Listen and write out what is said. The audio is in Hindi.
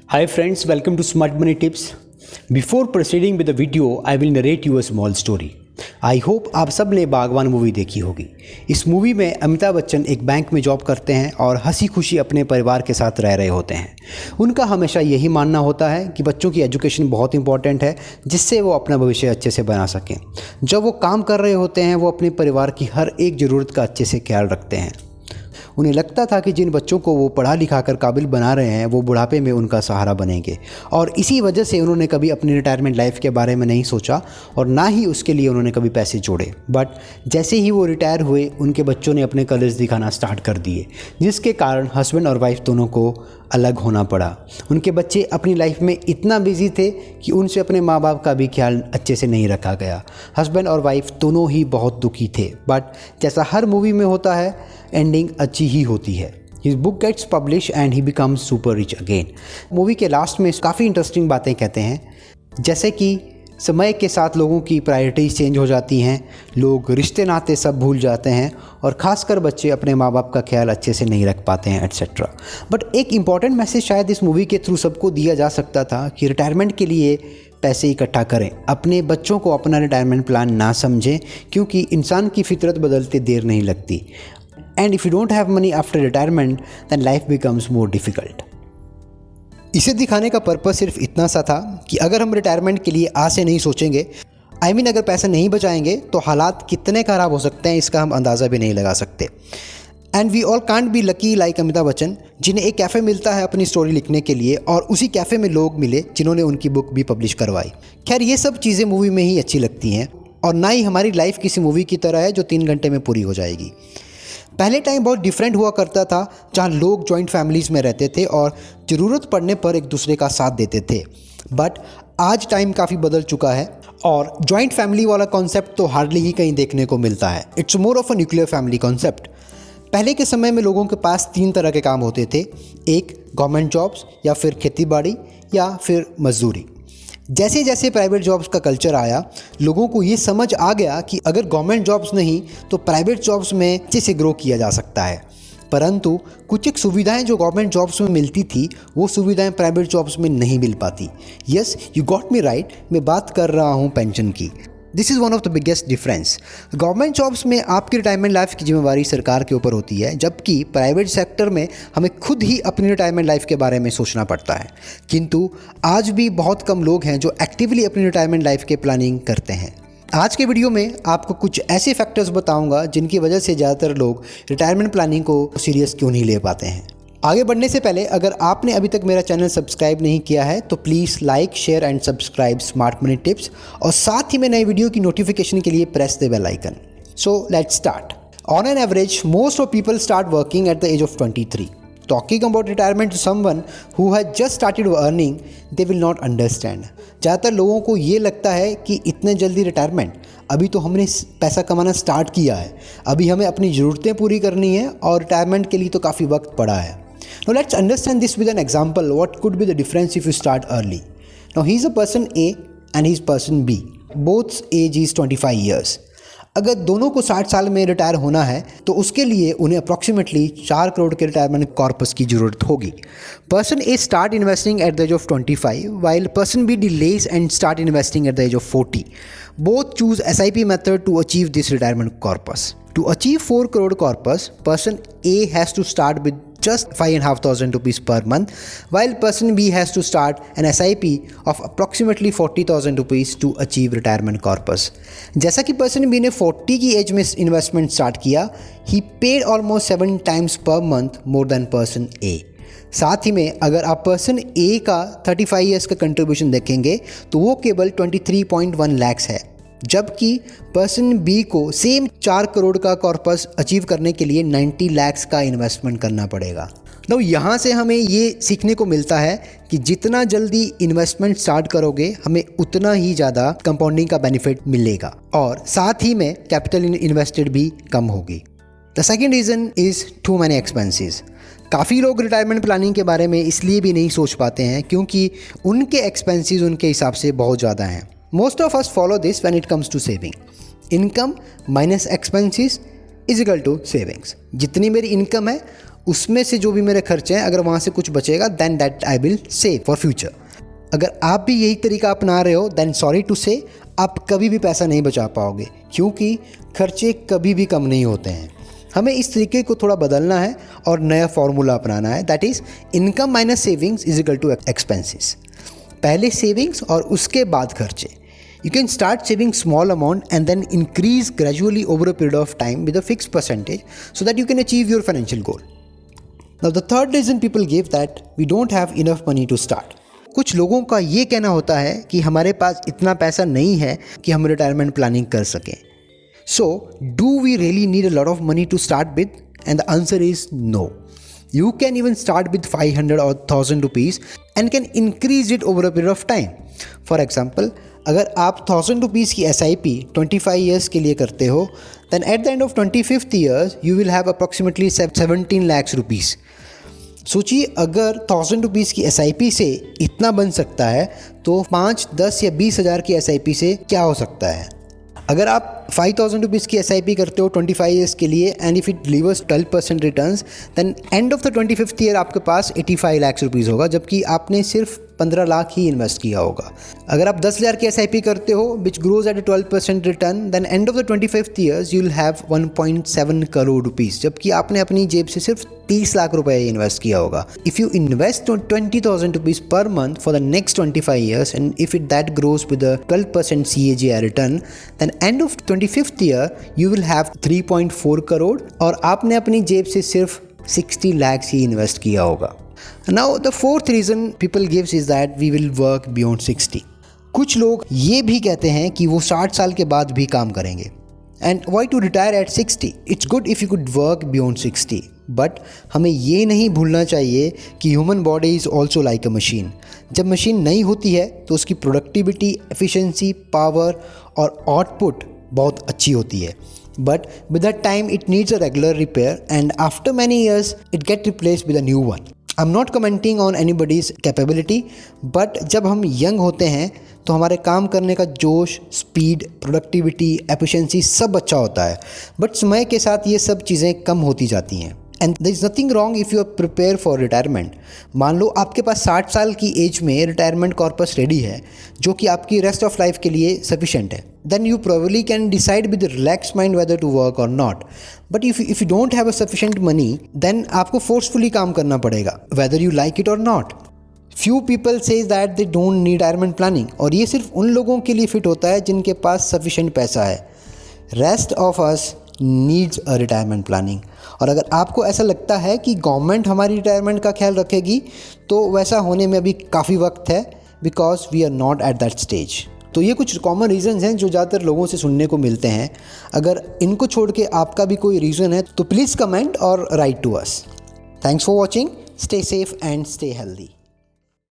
Hi friends, welcome to Smart Money Tips. Before proceeding with the video, I will narrate you a small story. I hope आप सब ने बागवान मूवी देखी होगी। इस मूवी में अमिताभ बच्चन एक बैंक में जॉब करते हैं और हंसी खुशी अपने परिवार के साथ रह रहे होते हैं। उनका हमेशा यही मानना होता है कि बच्चों की एजुकेशन बहुत इंपॉर्टेंट है, जिससे वो अपना भविष्य अच्छे से बना सकें। जब वो काम कर रहे होते हैं, वो अपने परिवार की हर एक ज़रूरत का अच्छे से ख्याल रखते हैं। उन्हें लगता था कि जिन बच्चों को वो पढ़ा लिखा कर काबिल बना रहे हैं, वो बुढ़ापे में उनका सहारा बनेंगे, और इसी वजह से उन्होंने कभी अपनी रिटायरमेंट लाइफ के बारे में नहीं सोचा और ना ही उसके लिए उन्होंने कभी पैसे जोड़े। बट जैसे ही वो रिटायर हुए, उनके बच्चों ने अपने कलर्स दिखाना स्टार्ट कर दिए, जिसके कारण हस्बैंड और वाइफ दोनों को अलग होना पड़ा। उनके बच्चे अपनी लाइफ में इतना बिजी थे कि उनसे अपने माँ बाप का भी ख्याल अच्छे से नहीं रखा गया। हस्बैंड और वाइफ दोनों ही बहुत दुखी थे। बट जैसा हर मूवी में होता है, एंडिंग अच्छी ही होती है। His book gets published and he becomes super rich again. Movie के लास्ट में काफ़ी इंटरेस्टिंग बातें कहते हैं, जैसे कि समय के साथ लोगों की प्रायोरिटीज़ चेंज हो जाती हैं, लोग रिश्ते नाते सब भूल जाते हैं, और ख़ासकर बच्चे अपने माँ बाप का ख्याल अच्छे से नहीं रख पाते हैं, एट्सेट्रा। बट एक इम्पॉर्टेंट मैसेज शायद इस मूवी के थ्रू सबको दिया जा सकता था कि रिटायरमेंट के लिए पैसे इकट्ठा करें, अपने बच्चों को अपना रिटायरमेंट प्लान ना समझें, क्योंकि इंसान की फितरत बदलते देर नहीं लगती। And if you don't have money after retirement, then life becomes more difficult. इसे दिखाने का पर्पस सिर्फ इतना सा था कि अगर हम रिटायरमेंट के लिए आज से नहीं सोचेंगे, अगर पैसा नहीं बचाएंगे, तो हालात कितने ख़राब हो सकते हैं इसका हम अंदाज़ा भी नहीं लगा सकते। And we all can't be lucky like Amitabh Bachchan, जिन्हें एक कैफ़े मिलता है अपनी स्टोरी लिखने के लिए, और उसी कैफ़े में लोग मिले जिन्होंने उनकी बुक भी पब्लिश करवाई। खैर, ये सब चीज़ें मूवी में ही अच्छी लगती हैं, और ना ही हमारी लाइफ किसी मूवी की तरह है जो 3 घंटे में पूरी हो जाएगी। पहले टाइम बहुत डिफरेंट हुआ करता था, जहाँ लोग जॉइंट फैमिलीज़ में रहते थे और ज़रूरत पड़ने पर एक दूसरे का साथ देते थे। बट आज टाइम काफ़ी बदल चुका है, और जॉइंट फैमिली वाला कॉन्सेप्ट तो हार्डली ही कहीं देखने को मिलता है। It's more of a nuclear family concept. पहले के समय में लोगों के पास 3 तरह के काम होते थे, एक गवर्नमेंट जॉब्स, या फिर खेतीबाड़ी, या फिर मजदूरी। जैसे जैसे प्राइवेट जॉब्स का कल्चर आया, लोगों को ये समझ आ गया कि अगर गवर्नमेंट जॉब्स नहीं तो प्राइवेट जॉब्स में अच्छे से ग्रो किया जा सकता है। परंतु कुछ एक सुविधाएं जो गवर्नमेंट जॉब्स में मिलती थी, वो सुविधाएं प्राइवेट जॉब्स में नहीं मिल पाती। Yes, you got me right, मैं बात कर रहा हूँ पेंशन की। This is one of the biggest difference. Government jobs में आपकी रिटायरमेंट लाइफ की जिम्मेवारी सरकार के ऊपर होती है, जबकि प्राइवेट सेक्टर में हमें खुद ही अपनी रिटायरमेंट लाइफ के बारे में सोचना पड़ता है। किंतु आज भी बहुत कम लोग हैं जो एक्टिवली अपनी रिटायरमेंट लाइफ के प्लानिंग करते हैं। आज के वीडियो में आपको कुछ ऐसे फैक्टर्स बताऊंगा जिनकी वजह से ज़्यादातर लोग रिटायरमेंट प्लानिंग को सीरियस क्यों नहीं ले पाते हैं। आगे बढ़ने से पहले अगर आपने अभी तक मेरा चैनल सब्सक्राइब नहीं किया है, तो please like, share and subscribe smart money tips, और साथ ही में नई वीडियो की नोटिफिकेशन के लिए press the bell icon. So let's start. On an average, most of people start working at the age of 23. Talking about retirement to someone who has just started earning, they will not understand. ज़्यादातर लोगों को ये लगता है कि इतने जल्दी रिटायरमेंट, अभी तो हमने पैसा कमाना स्टार्ट किया है, अभी हमें अपनी ज़रूरतें पूरी करनी है, और रिटायरमेंट के लिए तो काफ़ी वक्त पड़ा है। Now let's understand this with an example. What could be the difference if you start early? Now he is a person A and he is person B. Both age is 25 years. अगर दोनों को 60 साल में रिटायर होना है, तो उसके लिए उन्हें अप्रॉक्सीमेटली 4 करोड़ के रिटायरमेंट कॉर्पस की ज़रूरत होगी। Person A start investing at the age of 25, while person B delays and start investing at the age of 40. Both choose SIP method to achieve this retirement corpus. To achieve 4 crore corpus, person A has to start with just 5,500 rupees per month, while person B has to start an SIP of approximately 40,000 rupees to achieve retirement corpus. जैसा कि person B ने 40 की एज में इन्वेस्टमेंट स्टार्ट किया, he paid almost 7 times per month more than person A. साथ ही में अगर आप पर्सन ए का 35 ईयर्स का कंट्रीब्यूशन देखेंगे, तो वो केवल 23.1 लाख है, जबकि पर्सन बी को सेम 4 करोड़ का कॉर्पस अचीव करने के लिए 90 लाख का इन्वेस्टमेंट करना पड़ेगा। तो यहाँ से हमें ये सीखने को मिलता है कि जितना जल्दी इन्वेस्टमेंट स्टार्ट करोगे, हमें उतना ही ज़्यादा कंपाउंडिंग का बेनिफिट मिलेगा, और साथ ही में कैपिटल इन्वेस्टेड भी कम होगी। The second reason is too many expenses. काफ़ी लोग रिटायरमेंट प्लानिंग के बारे में इसलिए भी नहीं सोच पाते हैं क्योंकि उनके एक्सपेंसेस उनके हिसाब से बहुत ज़्यादा हैं। Most of us follow this when it comes to saving. Income minus expenses is equal to savings. जितनी मेरी इनकम है उसमें से जो भी मेरे खर्चे हैं अगर वहाँ से कुछ बचेगा then that I will save for future. अगर आप भी यही तरीका अपना रहे हो देन सॉरी टू से आप कभी भी पैसा नहीं बचा पाओगे, क्योंकि खर्चे कभी भी कम नहीं होते हैं। हमें इस तरीके को थोड़ा बदलना है और नया फॉर्मूला अपनाना है, that is income minus savings is equal to expenses. पहले सेविंग्स और उसके बाद खर्चे। You can start saving small amount and then increase gradually over a period of time with a fixed percentage so that you can achieve your financial goal. Now the third reason people give that we don't have enough money to start. कुछ लोगों का ये कहना होता है कि हमारे पास इतना पैसा नहीं है कि हम रिटायरमेंट प्लानिंग कर सकें। So do we really need a lot of money to start with? And the answer is no. You can even start with 500 or 1000 rupees and can increase it over a period of time. For example, अगर आप 1000 रुपीज़ की SIP 25 ईयर्स के लिए करते हो then at the end of 25th years you will have approximately 17 lakhs rupees. सोचिए अगर 1000 रुपीज़ की SIP से इतना बन सकता है तो 5, 10 या 20 हज़ार की SIP से क्या हो सकता है। अगर आप 5000 रुपीज़ की SIP करते हो 25 ईयर्स के लिए and if it delivers 12% returns then end of the 25th year आपके पास 85 लाख रुपीज़ होगा, जबकि आपने सिर्फ 15 लाख ही इन्वेस्ट किया होगा। अगर आप 10,000 की SIP करते हो which grows at 12% return then end of the 25th years you will have 1.7 crore rupees, जबकि आपने अपनी जेब से सिर्फ 30 लाख रुपए इन्वेस्ट किया होगा। If you invest 20,000 rupees per month for the next 25 years and if it that grows with 12% CAGR return then end of 25th year you will have 3.4 crore और आपने अपनी जेब से सिर्फ 60 लाख ही इन्वेस्ट किया होगा। Now the fourth reason people gives is that we will work beyond 60. कुछ लोग ये भी कहते हैं कि वो 60 साल के बाद भी काम करेंगे। And why to retire at 60? It's good if you could work beyond 60. But हमें ये नहीं भूलना चाहिए कि human body is also like a machine. जब मशीन नहीं होती है तो उसकी प्रोडक्टिविटी, एफिशिएंसी, पावर और आउटपुट बहुत अच्छी होती है। But with that time it needs a regular repair and after many years it gets replaced with a new one. I'm not commenting on anybody's capability, but जब हम यंग होते हैं तो हमारे काम करने का जोश, स्पीड, प्रोडक्टिविटी, एफिशिएंसी सब अच्छा होता है, बट समय के साथ ये सब चीज़ें कम होती जाती हैं। And there is nothing wrong if you are prepare for retirement. मान लो आपके पास 60 साल की एज में रिटायरमेंट कॉर्पस रेडी है जो कि आपकी रेस्ट ऑफ लाइफ के लिए सफिशेंट है, then you probably can decide with a relaxed mind whether to work or not. But if you don't have a sufficient money, then आपको forcefully काम करना पड़ेगा, whether you like it or not. Few people say that they don't need retirement planning, और ये सिर्फ उन लोगों के लिए फिट होता है जिनके पास sufficient पैसा है. Rest of us needs a retirement planning. और अगर आपको ऐसा लगता है कि गवर्नमेंट हमारी रिटायरमेंट का ख्याल रखेगी तो वैसा होने में अभी काफ़ी वक्त है, because we are not at that stage. तो ये कुछ कॉमन रीज़न्स हैं जो ज़्यादातर लोगों से सुनने को मिलते हैं। अगर इनको छोड़ के आपका भी कोई रीज़न है तो प्लीज़ कमेंट और write to us. Thanks for watching, stay safe and stay healthy.